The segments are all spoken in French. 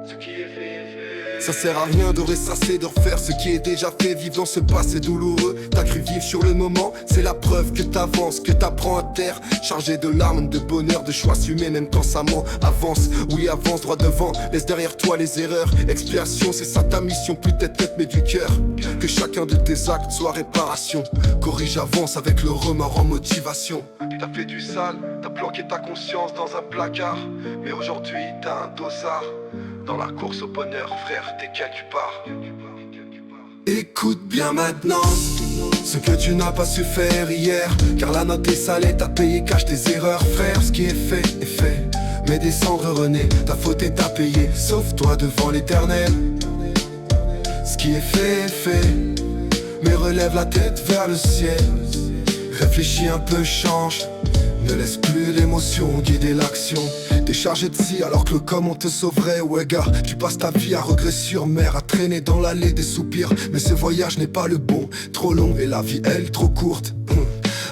Ce qui est fait est fait. Ça sert à rien de ressasser, de refaire ce qui est déjà fait. Vivre dans ce passé douloureux, t'as cru vivre sur le moment. C'est la preuve que t'avances, que t'apprends à terre. Chargé de larmes, de bonheur, de choix assumés même quand ça ment. Avance, oui avance droit devant. Laisse derrière toi les erreurs. Expiation, c'est ça ta mission, plus tête mais du cœur. Que chacun de tes actes soit réparation. Corrige, avance avec le remords en motivation. T'as fait du sale, t'as planqué ta conscience dans un placard. Mais aujourd'hui t'as un dossard. Dans la course au bonheur, frère, t'es quelque part. Écoute bien maintenant ce que tu n'as pas su faire hier. Car la note est salée, t'as payé, cache tes erreurs, frère. Ce qui est fait, mais des cendres renaît. Ta faute est à payer, sauve-toi devant l'éternel. Ce qui est fait, mais relève la tête vers le ciel. Réfléchis un peu, change. Ne laisse plus l'émotion guider l'action. T'es chargé de si alors que le comment te sauverait. Ouais gars, tu passes ta vie à regret sur mer, à traîner dans l'allée des soupirs. Mais ce voyage n'est pas le bon, trop long et la vie elle trop courte.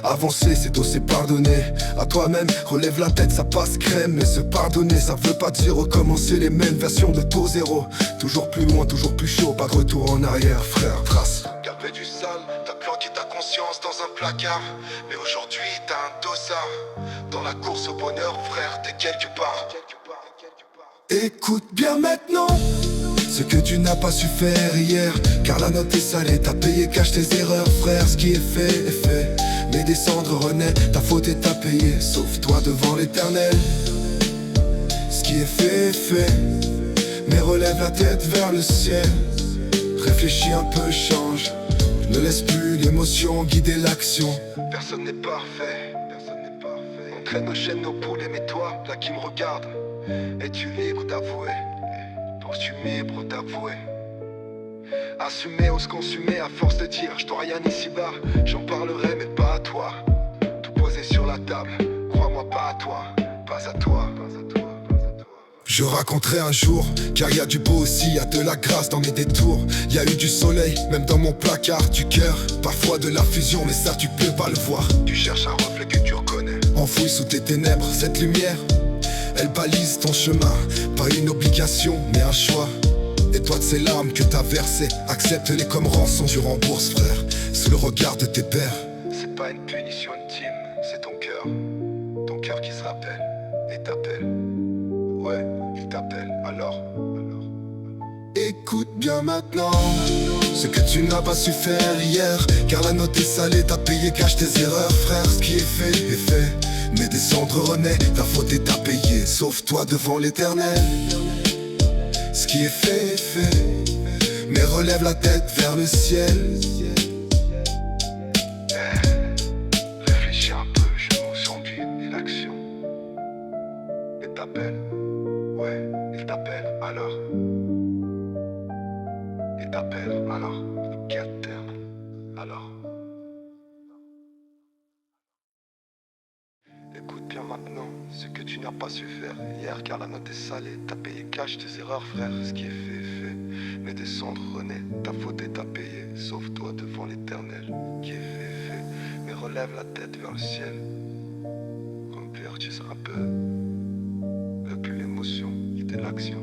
Avancer c'est oser pardonner à toi-même, relève la tête ça passe crème. Mais se pardonner ça veut pas dire recommencer les mêmes versions de taux zéro. Toujours plus loin, toujours plus chaud, pas de retour en arrière frère. Trace, garder du sale, t'as planqué ta conscience dans un placard. Mais aujourd'hui t'as un dossard. Dans la course au bonheur frère t'es quelque part. Écoute bien maintenant ce que tu n'as pas su faire hier. Car la note est salée, t'as payé, cache tes erreurs frère. Ce qui est fait, mais des cendres renaît. Ta faute est à payer, sauve-toi devant l'éternel. Ce qui est fait, mais relève la tête vers le ciel. Réfléchis un peu, change. Ne laisse plus l'émotion guider l'action. Personne n'est parfait, on traîne nos chaînes, nos poules, mais toi, là qui me regarde, es-tu libre d'avouer? Penses-tu libre d'avouer? Assumer ou se consumer à force de dire je dois rien ici-bas. J'en parlerai mais pas à toi. Tout posé sur la table, crois-moi pas à toi, pas à toi. Je raconterai un jour, car y a du beau aussi, y a de la grâce dans mes détours. Y a eu du soleil, même dans mon placard, du cœur. Parfois de la fusion, mais ça tu peux pas le voir. Tu cherches un reflet que tu reconnais. Enfoui sous tes ténèbres, cette lumière, elle balise ton chemin. Pas une obligation, mais un choix. Et toi de ces larmes que t'as versées, accepte-les comme rançon. Tu rembourses frère, sous le regard de tes pères. C'est pas une punition intime, c'est ton cœur qui se rappelle et t'appelle. Ouais, il t'appelle, alors écoute bien maintenant ce que tu n'as pas su faire hier. Car la note est salée, t'as payé, cache tes erreurs frère. Ce qui est fait, mais des cendres renaît. Ta faute est à payer, sauve-toi devant l'éternel. Ce qui est fait, mais relève la tête vers le ciel. Réfléchis un peu, je me sens guide l'action. Il t'appelle, ouais, il t'appelle, alors. Il t'appelle, alors. Quel terme, alors. Écoute bien maintenant ce que tu n'as pas su faire hier. Car la note est salée, t'as payé, cache tes erreurs frère. Ce qui est fait, mais des cendres renaît. Ta faute est à payer, sauve-toi devant l'éternel. Qui est fait, mais relève la tête vers le ciel. Convertis un peu, plus l'émotion, guider l'action.